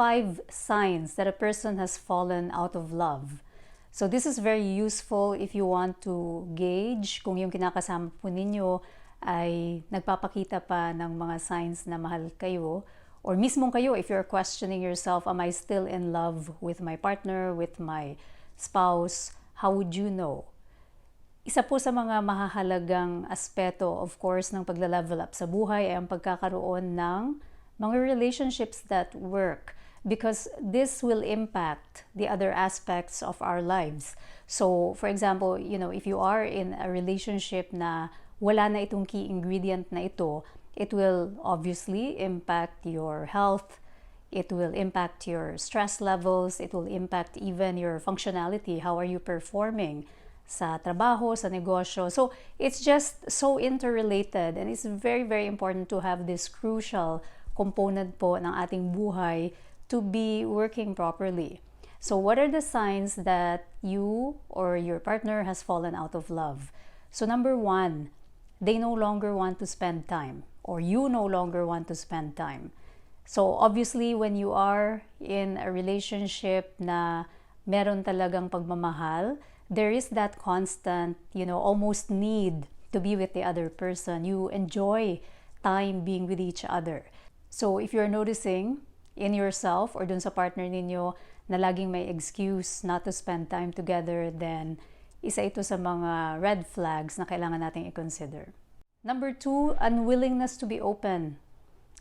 5 signs that a person has fallen out of love. So this is very useful if you want to gauge kung yung kinakasama po ninyo ay nagpapakita pa ng mga signs na mahal kayo, or mismong kayo if you're questioning yourself, am I still in love with my partner, with my spouse? How would you know? Isa po sa mga mahahalagang aspeto, of course, ng pagla-level up sa buhay ay ang pagkakaroon ng mga relationships that work, because this will impact the other aspects of our lives. So, for example, if you are in a relationship na wala na itong key ingredient na ito, it will obviously impact your health, it will impact your stress levels, it will impact even your functionality. How are you performing sa trabaho, sa negosyo? So, it's just so interrelated, and it's very, very important to have this crucial component po ng ating buhay to be working properly. So, what are the signs that you or your partner has fallen out of love? So, number 1, they no longer want to spend time, or you no longer want to spend time. So, obviously, when you are in a relationship na meron talagang pagmamahal, there is that constant, almost need to be with the other person. You enjoy time being with each other. So if you're noticing in yourself or dun sa partner ninyo na laging may excuse not to spend time together, then isa ito sa mga red flags na kailangan nating i-consider. Number 2, unwillingness to be open.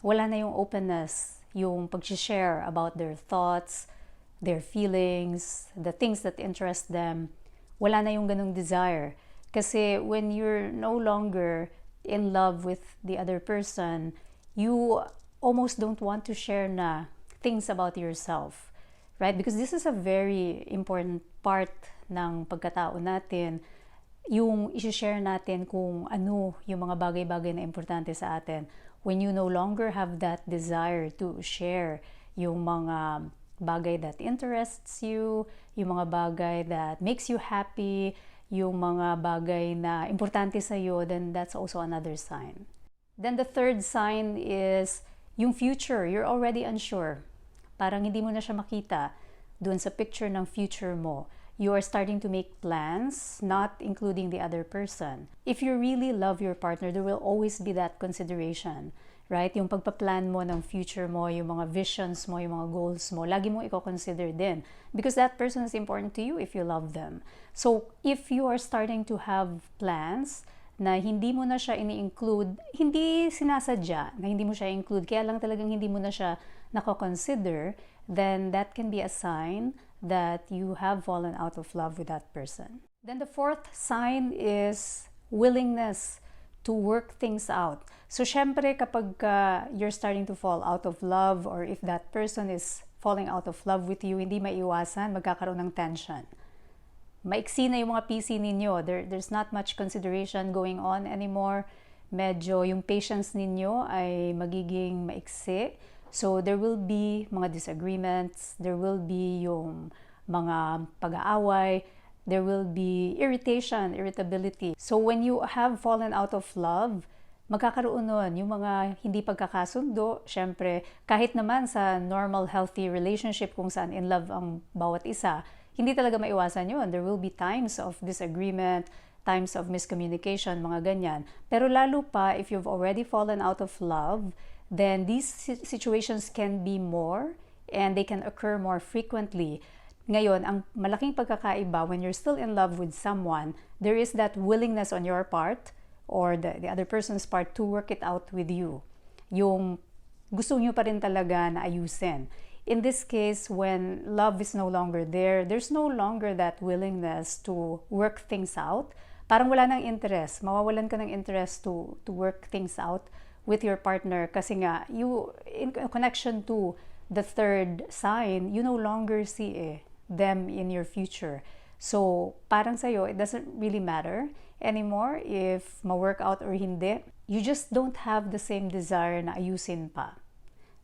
Wala na yung openness, yung pag-share about their thoughts, their feelings, the things that interest them. Wala na yung ganung desire. Kasi when you're no longer in love with the other person, you almost don't want to share na things about yourself, right? Because this is a very important part ng pagkatao natin, yung i-share natin kung ano yung mga bagay-bagay na importante sa atin. When you no longer have that desire to share yung mga bagay that interests you, yung mga bagay that makes you happy, yung mga bagay na importante sa iyo, then that's also another sign. Then the third sign is yung future. You're already unsure. Parang hindi mo na siya makita dun sa picture ng future mo. You are starting to make plans, not including the other person. If you really love your partner, there will always be that consideration, right? Yung pagpa-plan mo ng future mo, yung mga visions mo, yung mga goals mo, lagi mo i-consider din. Because that person is important to you if you love them. So, if you are starting to have plans na hindi mo na siya ini-include, hindi sinasadya na hindi mo siya include, kaya lang talagang hindi mo na siya nako-consider, then that can be a sign that you have fallen out of love with that person. Then the fourth sign is willingness to work things out. So, syempre, kapag you're starting to fall out of love, or if that person is falling out of love with you, hindi maiiwasan, magkakaroon ng tension. Maiksi na yung mga PC ninyo. There's not much consideration going on anymore. Medyo yung patience ninyo ay magiging maiksi. So, there will be mga disagreements, there will be yung mga pag-aaway, there will be irritation, irritability. So, when you have fallen out of love, magkakaroon nun yung mga hindi pagkakasundo. Syempre, kahit naman sa normal, healthy relationship kung saan in love ang bawat isa, hindi talaga maiwasan yun. There will be times of disagreement, times of miscommunication, mga ganyan. Pero lalo pa, if you've already fallen out of love, then these situations can be more and they can occur more frequently. Ngayon, ang malaking pagkakaiba, when you're still in love with someone, there is that willingness on your part or the other person's part to work it out with you. Yung gusto nyo pa rin talaga na ayusin. In this case, when love is no longer there, there's no longer that willingness to work things out. Parang wala nang interest. Mawawalan ka ng interest to work things out with your partner kasi nga, you, in connection to the third sign, you no longer see them in your future. So, parang sa'yo, it doesn't really matter anymore if ma-work out or hindi. You just don't have the same desire na ayusin pa.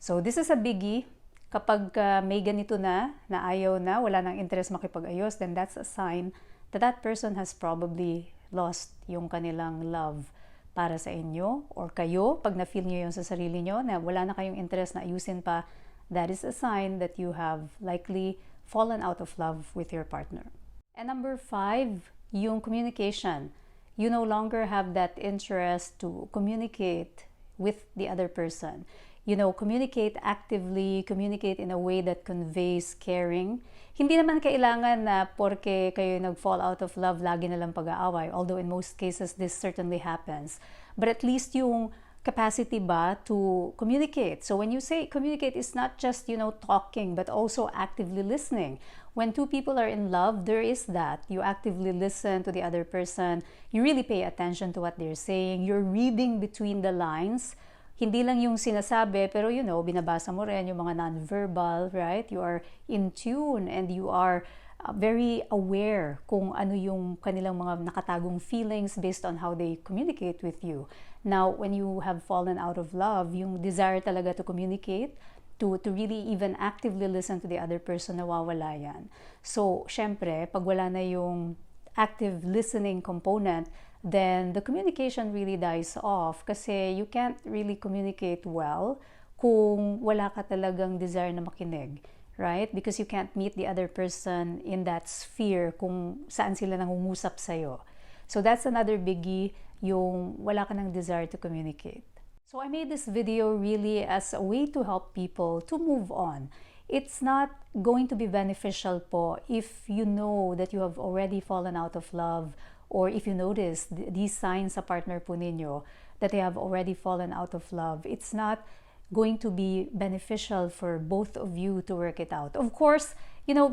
So, this is a biggie. Kapag may ganito na ayaw na, wala nang interest makipag-ayos, then that's a sign that that person has probably lost yung kanilang love para sa inyo or kayo. Pag na-feel nyo yun sa sarili nyo na wala na kayong interest na ayusin pa that is a sign that you have likely fallen out of love with your partner. And number 5, yung communication. You no longer have that interest to communicate with the other person. Communicate actively, communicate in a way that conveys caring. Hindi naman kailangan na porke kayo nag-fall out of love, lagi na lang pag-aaway. Although in most cases, this certainly happens. But at least yung capacity ba to communicate. So when you say communicate, it's not just, talking, but also actively listening. When two people are in love, there is that. You actively listen to the other person. You really pay attention to what they're saying. You're reading between the lines. Hindi lang yung sinasabi, pero binabasa mo rin yung mga non-verbal, right? You are in tune and you are very aware kung ano yung kanilang mga nakatagong feelings based on how they communicate with you. Now, when you have fallen out of love, yung desire talaga to communicate, to really even actively listen to the other person, nawawala yan. So, syempre, pag wala na yung active listening component, then the communication really dies off kasi you can't really communicate well kung wala ka talagang desire na makinig, right? Because you can't meet the other person in that sphere kung saan sila nangungusap sa'yo. So that's another biggie, yung wala ka ng desire to communicate. So I made this video really as a way to help people to move on. It's not going to be beneficial po if you know that you have already fallen out of love, or if you notice these signs sa partner po ninyo that they have already fallen out of love. It's not going to be beneficial for both of you to work it out. Of course,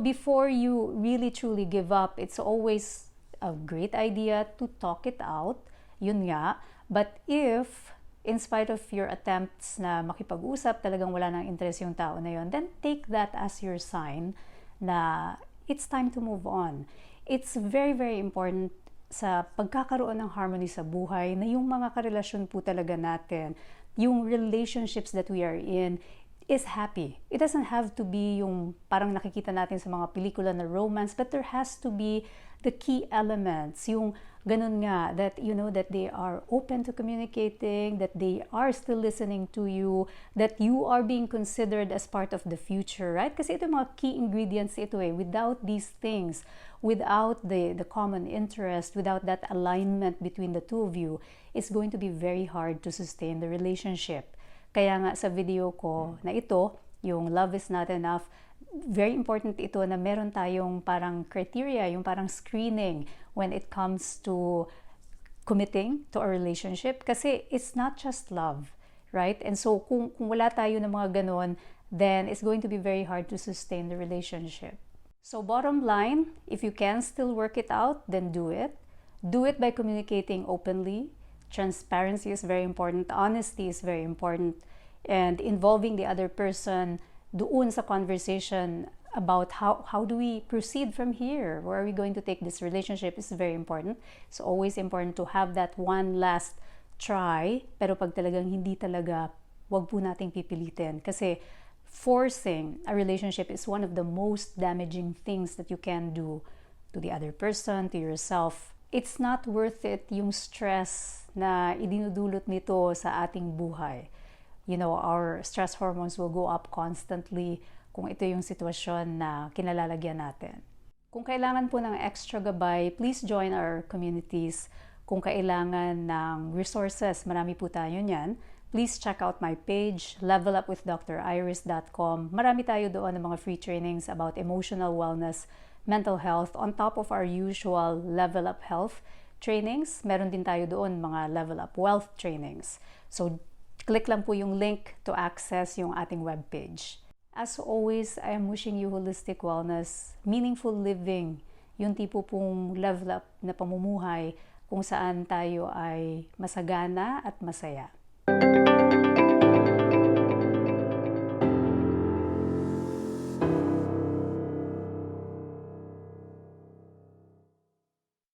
before you really truly give up, it's always a great idea to talk it out. Yun nga. But if in spite of your attempts na makipag-usap, talagang wala nang interest yung tao na yun, then take that as your sign na it's time to move on. It's very, very important sa pagkakaroon ng harmony sa buhay na yung mga karelasyon po talaga natin, yung relationships that we are in, is happy. It doesn't have to be yung parang nakikita natin sa mga pelikula na romance, but there has to be the key elements, yung ganun nga, that that they are open to communicating, that they are still listening to you, that you are being considered as part of the future, right? Kasi ito yung mga key ingredients ito eh. Without these things, without the common interest, without that alignment between the two of you, it's going to be very hard to sustain the relationship. Kaya nga sa video ko na ito, yung Love is Not Enough, very important ito na meron tayong parang criteria, yung parang screening when it comes to committing to a relationship. Kasi it's not just love, right? And so kung wala tayo ng mga ganon, then it's going to be very hard to sustain the relationship. So bottom line, if you can still work it out, then do it. Do it by communicating openly. Transparency is very important. Honesty is very important. And involving the other person doon sa conversation about how do we proceed from here? Where are we going to take this relationship is very important. It's always important to have that one last try. Pero pag talagang hindi talaga, wag po nating pipilitin. Kasi forcing a relationship is one of the most damaging things that you can do to the other person, to yourself. It's not worth it yung stress na idinudulot nito sa ating buhay. Our stress hormones will go up constantly kung ito yung sitwasyon na kinalalagyan natin. Kung kailangan po ng extra gabay, please join our communities. Kung kailangan ng resources, marami po tayo niyan. Please check out my page, levelupwithdriris.com. Marami tayo doon ng mga free trainings about emotional wellness, mental health, on top of our usual Level Up Health trainings. Meron din tayo doon mga Level Up Wealth trainings. So, click lang po yung link to access yung ating webpage. As always, I am wishing you holistic wellness, meaningful living, yung tipo pong level up na pamumuhay kung saan tayo ay masagana at masaya.